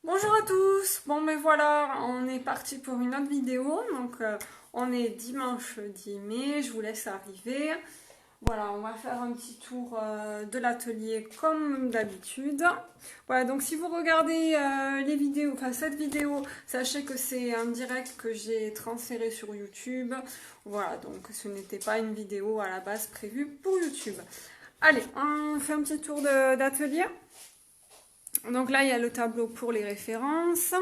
Bonjour à tous. Bon mais voilà, on est parti pour une autre vidéo. On est dimanche 10 mai, je vous laisse arriver. Voilà, on va faire un petit tour de l'atelier comme d'habitude. Voilà, donc si vous regardez les vidéos, enfin cette vidéo, sachez que c'est un direct que j'ai transféré sur YouTube. Voilà, donc ce n'était pas une vidéo à la base prévue pour YouTube. Allez, on fait un petit tour d'atelier. Donc là, il y a le tableau pour les références.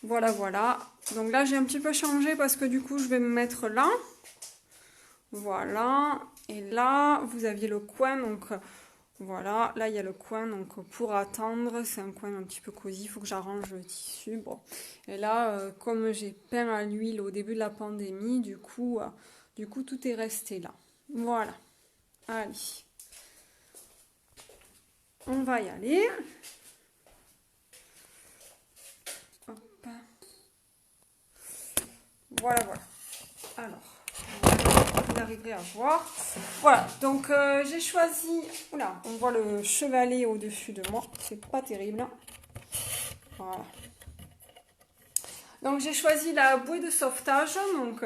Voilà, voilà. Donc là, j'ai un petit peu changé parce que du coup, je vais me mettre là. Voilà. Et là, vous aviez le coin. Donc voilà, là, il y a le coin. Donc pour attendre, c'est un coin un petit peu cosy. Il faut que j'arrange le tissu. Bon. Et là, comme j'ai peint à l'huile au début de la pandémie, du coup, tout est resté là. Voilà. Allez. On va y aller. Hop. Voilà, voilà. Alors, vous arriverez à voir. Voilà, donc j'ai choisi... Oula, on voit le chevalet au-dessus de moi. C'est pas terrible. Voilà. Donc j'ai choisi la bouée de sauvetage, donc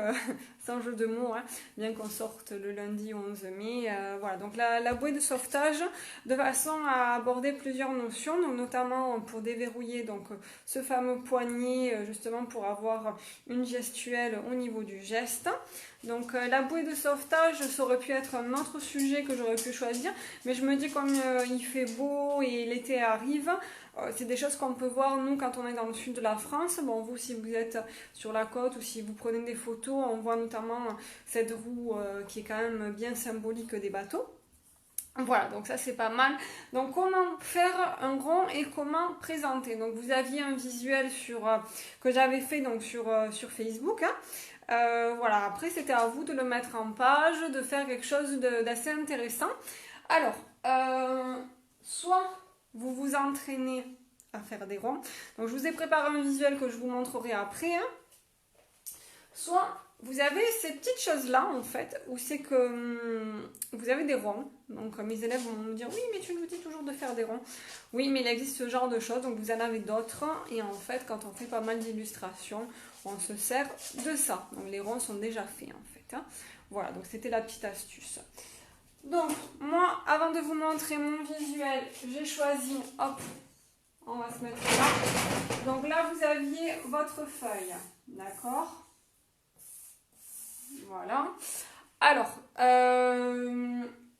sans jeu de mots, hein, bien qu'on sorte le lundi 11 mai. Voilà, donc la bouée de sauvetage, de façon à aborder plusieurs notions, donc notamment pour déverrouiller donc, ce fameux poignet, justement pour avoir une gestuelle au niveau du geste. Donc la bouée de sauvetage, ça aurait pu être un autre sujet que j'aurais pu choisir, mais je me dis comme il fait beau et l'été arrive, c'est des choses qu'on peut voir, nous, quand on est dans le sud de la France. Bon, vous, si vous êtes sur la côte ou si vous prenez des photos, on voit notamment cette roue qui est quand même bien symbolique des bateaux. Voilà, donc ça c'est pas mal. Donc comment faire un rond et comment présenter. Donc vous aviez un visuel que j'avais fait donc sur Facebook. Hein. Voilà, après c'était à vous de le mettre en page, de faire quelque chose d'assez intéressant. Alors, soit vous vous entraînez à faire des ronds. Donc je vous ai préparé un visuel que je vous montrerai après. Hein. Soit vous avez ces petites choses-là, en fait, où c'est que vous avez des ronds. Donc mes élèves vont me dire, oui, mais tu nous dis toujours de faire des ronds. Oui, mais il existe ce genre de choses, donc vous en avez d'autres. Et en fait, quand on fait pas mal d'illustrations, on se sert de ça. Donc les ronds sont déjà faits, en fait. Hein. Voilà, donc c'était la petite astuce. Donc, moi, avant de vous montrer mon visuel, j'ai choisi, hop, on va se mettre là. Donc là, vous aviez votre feuille, d'accord? Voilà. Alors,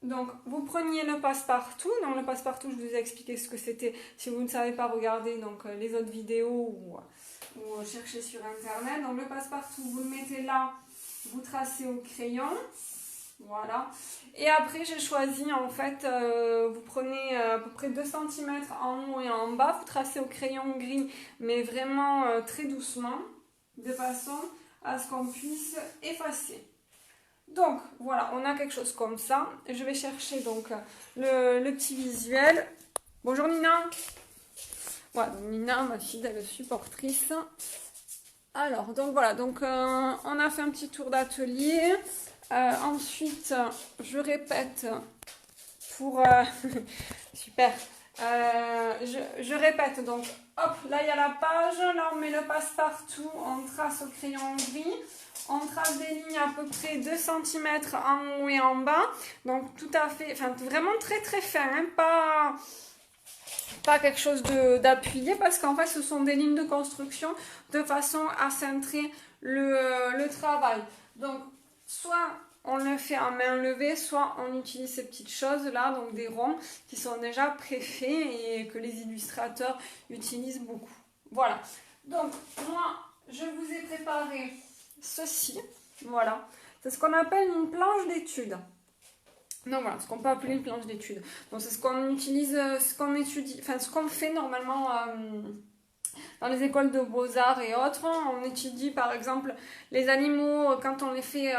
donc, vous preniez le passe-partout. Dans le passe-partout, je vous ai expliqué ce que c'était. Si vous ne savez pas, regardez donc, les autres vidéos ou cherchez sur Internet. Donc, le passe-partout, vous le mettez là, vous tracez au crayon. Voilà. Et après, j'ai choisi, en fait, vous prenez à peu près 2 cm en haut et en bas, vous tracez au crayon gris, mais vraiment très doucement, de façon à ce qu'on puisse effacer. Donc, voilà, on a quelque chose comme ça. Je vais chercher donc le petit visuel. Bonjour Nina. Voilà, donc Nina, ma fidèle supportrice. Alors, donc voilà, donc on a fait un petit tour d'atelier. Ensuite, je répète pour... super. Je répète, donc hop, là il y a la page, là on met le passe-partout, on trace au crayon gris, on trace des lignes à peu près 2 cm en haut et en bas, donc tout à fait, enfin vraiment très très fin, hein, pas quelque chose d'appuyé parce qu'en fait ce sont des lignes de construction de façon à centrer le travail. Donc soit on le fait en main levée, soit on utilise ces petites choses là, donc des ronds qui sont déjà préfaits et que les illustrateurs utilisent beaucoup. Voilà. Donc moi je vous ai préparé ceci. Voilà. C'est ce qu'on appelle une planche d'études. Donc voilà, ce qu'on peut appeler une planche d'études. Donc c'est ce qu'on utilise, ce qu'on étudie, enfin ce qu'on fait normalement dans les écoles de beaux-arts et autres. On étudie par exemple les animaux quand on les fait,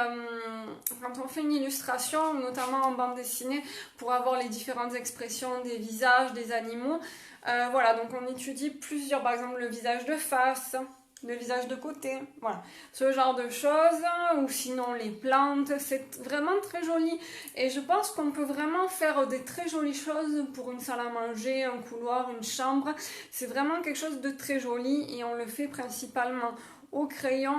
quand on fait une illustration, notamment en bande dessinée, pour avoir les différentes expressions des visages des animaux. Voilà, donc on étudie plusieurs, par exemple le visage de face, le visage de côté, voilà, ce genre de choses, ou sinon les plantes, c'est vraiment très joli, et je pense qu'on peut vraiment faire des très jolies choses pour une salle à manger, un couloir, une chambre, c'est vraiment quelque chose de très joli, et on le fait principalement au crayon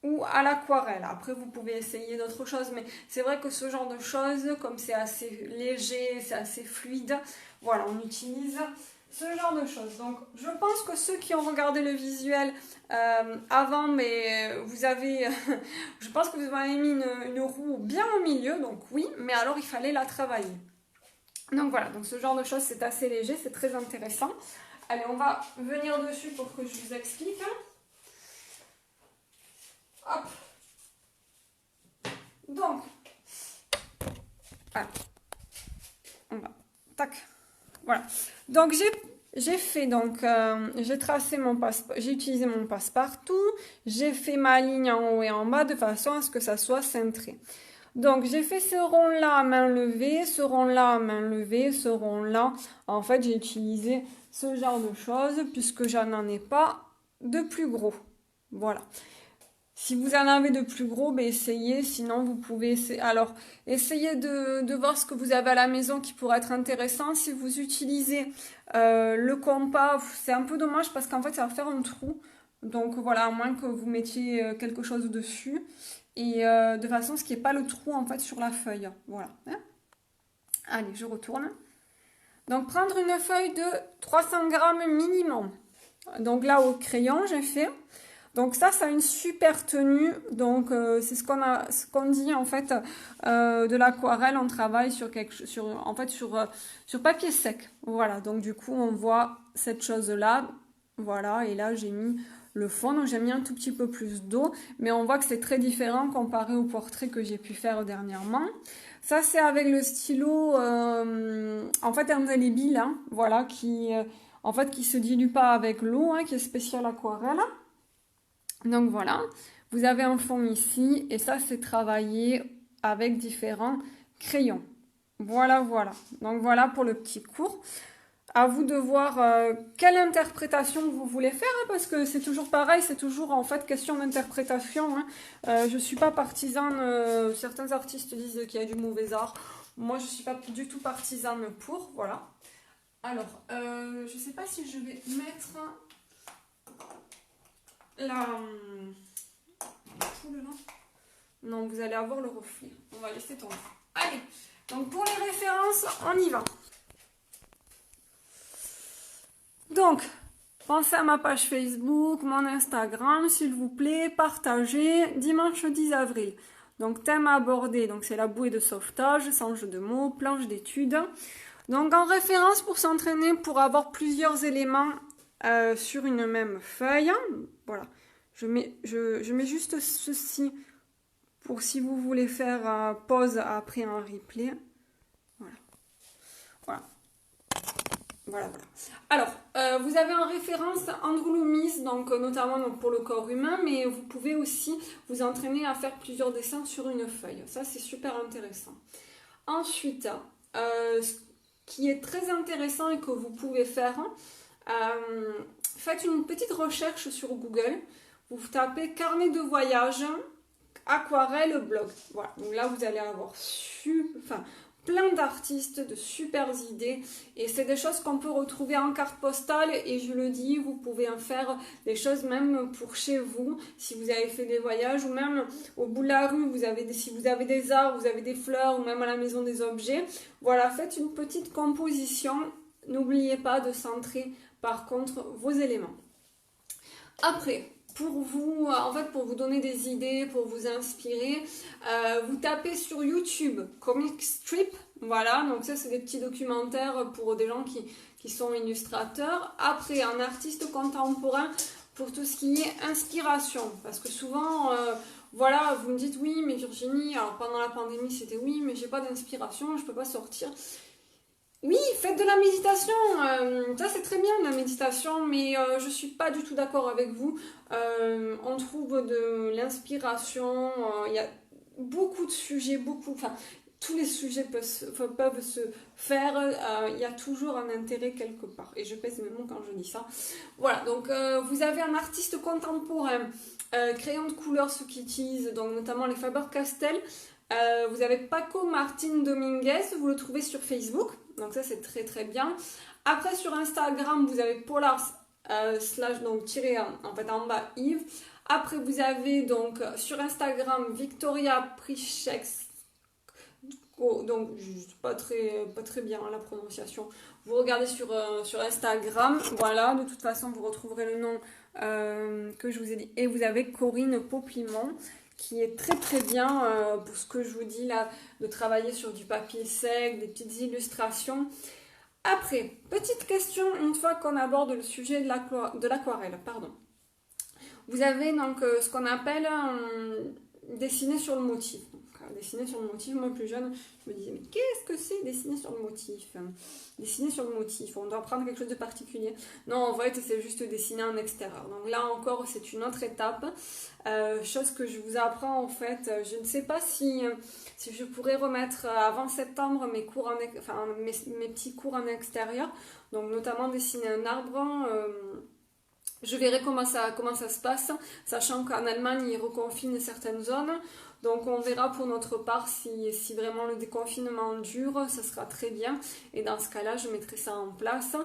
ou à l'aquarelle. Après, vous pouvez essayer d'autres choses, mais c'est vrai que ce genre de choses, comme c'est assez léger, c'est assez fluide, voilà, on utilise ce genre de choses. Donc, je pense que ceux qui ont regardé le visuel avant, mais vous avez, je pense que vous avez mis une roue bien au milieu, donc oui, mais alors il fallait la travailler. Donc voilà, donc ce genre de choses, c'est assez léger, c'est très intéressant. Allez, on va venir dessus pour que je vous explique. Hop. Donc, voilà. On va, tac, voilà. Donc j'ai fait donc j'ai tracé mon passe, j'ai utilisé mon passe-partout, j'ai fait ma ligne en haut et en bas de façon à ce que ça soit cintré. Donc j'ai fait ce rond là à main levée, ce rond là à main levée, ce rond là. En fait, j'ai utilisé ce genre de choses puisque j'en ai pas de plus gros. Voilà. Si vous en avez de plus gros, ben essayez. Sinon, vous pouvez essayer. Alors, essayez de voir ce que vous avez à la maison qui pourrait être intéressant. Si vous utilisez le compas, c'est un peu dommage parce qu'en fait, ça va faire un trou. Donc voilà, à moins que vous mettiez quelque chose dessus. Et de façon à ce qu'il n'y ait pas le trou en fait sur la feuille. Voilà. Hein. Allez, je retourne. Donc, prendre une feuille de 300 grammes minimum. Donc là, au crayon, j'ai fait. Donc ça a une super tenue. Donc c'est ce qu'on dit en fait de l'aquarelle. On travaille sur sur papier sec. Voilà. Donc du coup on voit cette chose là. Voilà. Et là j'ai mis le fond. Donc j'ai mis un tout petit peu plus d'eau, mais on voit que c'est très différent comparé au portrait que j'ai pu faire dernièrement. Ça c'est avec le stylo en fait indélébile. Hein, voilà qui en fait qui se dilue pas avec l'eau, hein, qui est spécial aquarelle. Donc voilà, vous avez un fond ici et ça c'est travaillé avec différents crayons. Voilà, voilà. Donc voilà pour le petit cours. À vous de voir quelle interprétation vous voulez faire, hein, parce que c'est toujours pareil, c'est toujours en fait question d'interprétation. Hein. Je ne suis pas partisane, certains artistes disent qu'il y a du mauvais art. Moi je ne suis pas du tout partisane pour, voilà. Alors, je ne sais pas si je vais mettre... Non, vous allez avoir le reflet. On va laisser tomber. Allez, donc pour les références, on y va. Donc, pensez à ma page Facebook, mon Instagram, s'il vous plaît, partagez. Dimanche 10 avril. Donc, thème abordé, donc c'est la bouée de sauvetage, sans jeu de mots, planche d'études. Donc, en référence pour s'entraîner, pour avoir plusieurs éléments sur une même feuille. Voilà. Je mets juste ceci pour si vous voulez faire pause après un replay. Voilà. Voilà. Voilà, voilà. Alors, vous avez en référence Andrew Loomis, donc notamment donc, pour le corps humain, mais vous pouvez aussi vous entraîner à faire plusieurs dessins sur une feuille. Ça, c'est super intéressant. Ensuite, ce qui est très intéressant et que vous pouvez faire, faites une petite recherche sur Google. Vous tapez carnet de voyage, aquarelle, blog. Voilà. Donc là, vous allez avoir plein d'artistes, de super idées. Et c'est des choses qu'on peut retrouver en carte postale. Et je le dis, vous pouvez en faire des choses même pour chez vous. Si vous avez fait des voyages ou même au bout de la rue, si vous avez des arbres, vous avez des fleurs ou même à la maison des objets. Voilà, faites une petite composition. N'oubliez pas de centrer par contre vos éléments. Après, pour vous donner des idées, pour vous inspirer, vous tapez sur YouTube Comic Strip, voilà, donc ça c'est des petits documentaires pour des gens qui sont illustrateurs. Après, un artiste contemporain pour tout ce qui est inspiration, parce que souvent, voilà, vous me dites oui, mais Virginie, alors pendant la pandémie c'était oui, mais j'ai pas d'inspiration, je peux pas sortir. Oui, faites de la méditation, ça c'est très bien la méditation, mais je suis pas du tout d'accord avec vous. On trouve de l'inspiration, il y a beaucoup de sujets, tous les sujets peuvent se faire, il y a toujours un intérêt quelque part. Et je pèse mes mots quand je dis ça. Voilà, donc vous avez un artiste contemporain, crayon de couleur, ceux qui utilisent donc notamment les Faber-Castell. Vous avez Paco Martin Dominguez, vous le trouvez sur Facebook, donc ça c'est très très bien. Après sur Instagram, vous avez Polar slash donc tiré en fait en bas Yves. Après vous avez donc sur Instagram Victoria Prichex. Donc pas très bien la prononciation. Vous regardez sur Instagram, voilà, de toute façon vous retrouverez le nom que je vous ai dit. Et vous avez Corinne Poplimont qui est très très bien pour ce que je vous dis là, de travailler sur du papier sec, des petites illustrations. Après, petite question, une fois qu'on aborde le sujet de l'aquarelle, pardon. Vous avez donc ce qu'on appelle dessiner sur le motif. Dessiner sur le motif, moi plus jeune, je me disais mais qu'est-ce que c'est dessiner sur le motif? Dessiner sur le motif, on doit prendre quelque chose de particulier. Non, en fait c'est juste dessiner en extérieur. Donc là encore c'est une autre étape, chose que je vous apprends en fait. Je ne sais pas si je pourrais remettre avant septembre mes cours mes petits cours en extérieur, donc notamment dessiner un arbre. Je verrai comment ça se passe, sachant qu'en Allemagne, ils reconfinent certaines zones. Donc on verra pour notre part si vraiment le déconfinement dure, ça sera très bien. Et dans ce cas-là, je mettrai ça en place.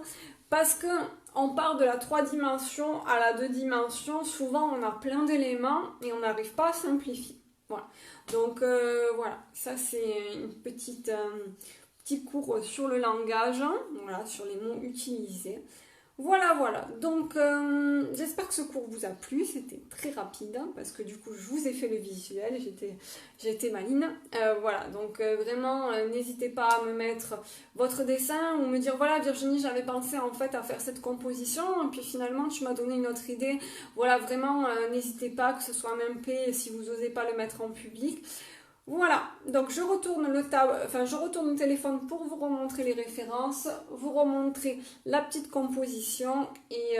Parce qu'on part de la 3 dimensions à la 2 dimensions, souvent on a plein d'éléments et on n'arrive pas à simplifier. Voilà. Donc voilà, ça c'est une petit cours sur le langage, voilà, sur les mots utilisés. Voilà. Donc, j'espère que ce cours vous a plu. C'était très rapide, hein, parce que du coup, je vous ai fait le visuel. J'ai été maline. Voilà, donc vraiment, n'hésitez pas à me mettre votre dessin ou me dire, voilà, Virginie, j'avais pensé en fait à faire cette composition. Et puis finalement, tu m'as donné une autre idée. Voilà, vraiment, n'hésitez pas, que ce soit en MP, si vous n'osez pas le mettre en public. Voilà, donc je retourne le téléphone pour vous remontrer les références, vous remontrer la petite composition et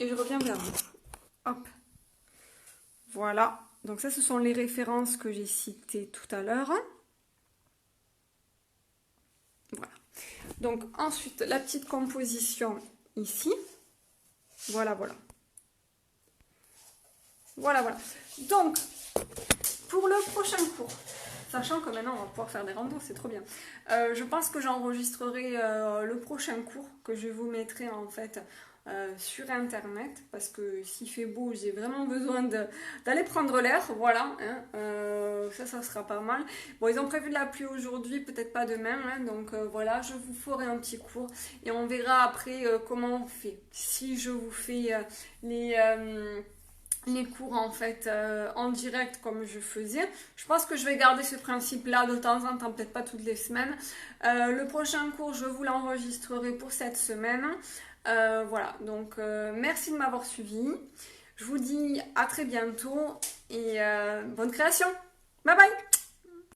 je reviens vers vous. Hop, voilà, donc ça ce sont les références que j'ai citées tout à l'heure. Voilà, donc ensuite la petite composition ici, voilà. Donc, pour le prochain cours, sachant que maintenant on va pouvoir faire des randos, c'est trop bien. Je pense que j'enregistrerai le prochain cours que je vous mettrai en fait sur internet, parce que s'il fait beau, j'ai vraiment besoin d'aller prendre l'air, voilà, hein, ça sera pas mal. Bon, ils ont prévu de la pluie aujourd'hui, peut-être pas demain, hein, donc voilà, je vous ferai un petit cours et on verra après comment on fait. Si je vous fais les cours en fait en direct comme je faisais. Je pense que je vais garder ce principe là de temps en temps, peut-être pas toutes les semaines. Le prochain cours, je vous l'enregistrerai pour cette semaine. Voilà, donc merci de m'avoir suivi. Je vous dis à très bientôt et bonne création. Bye bye.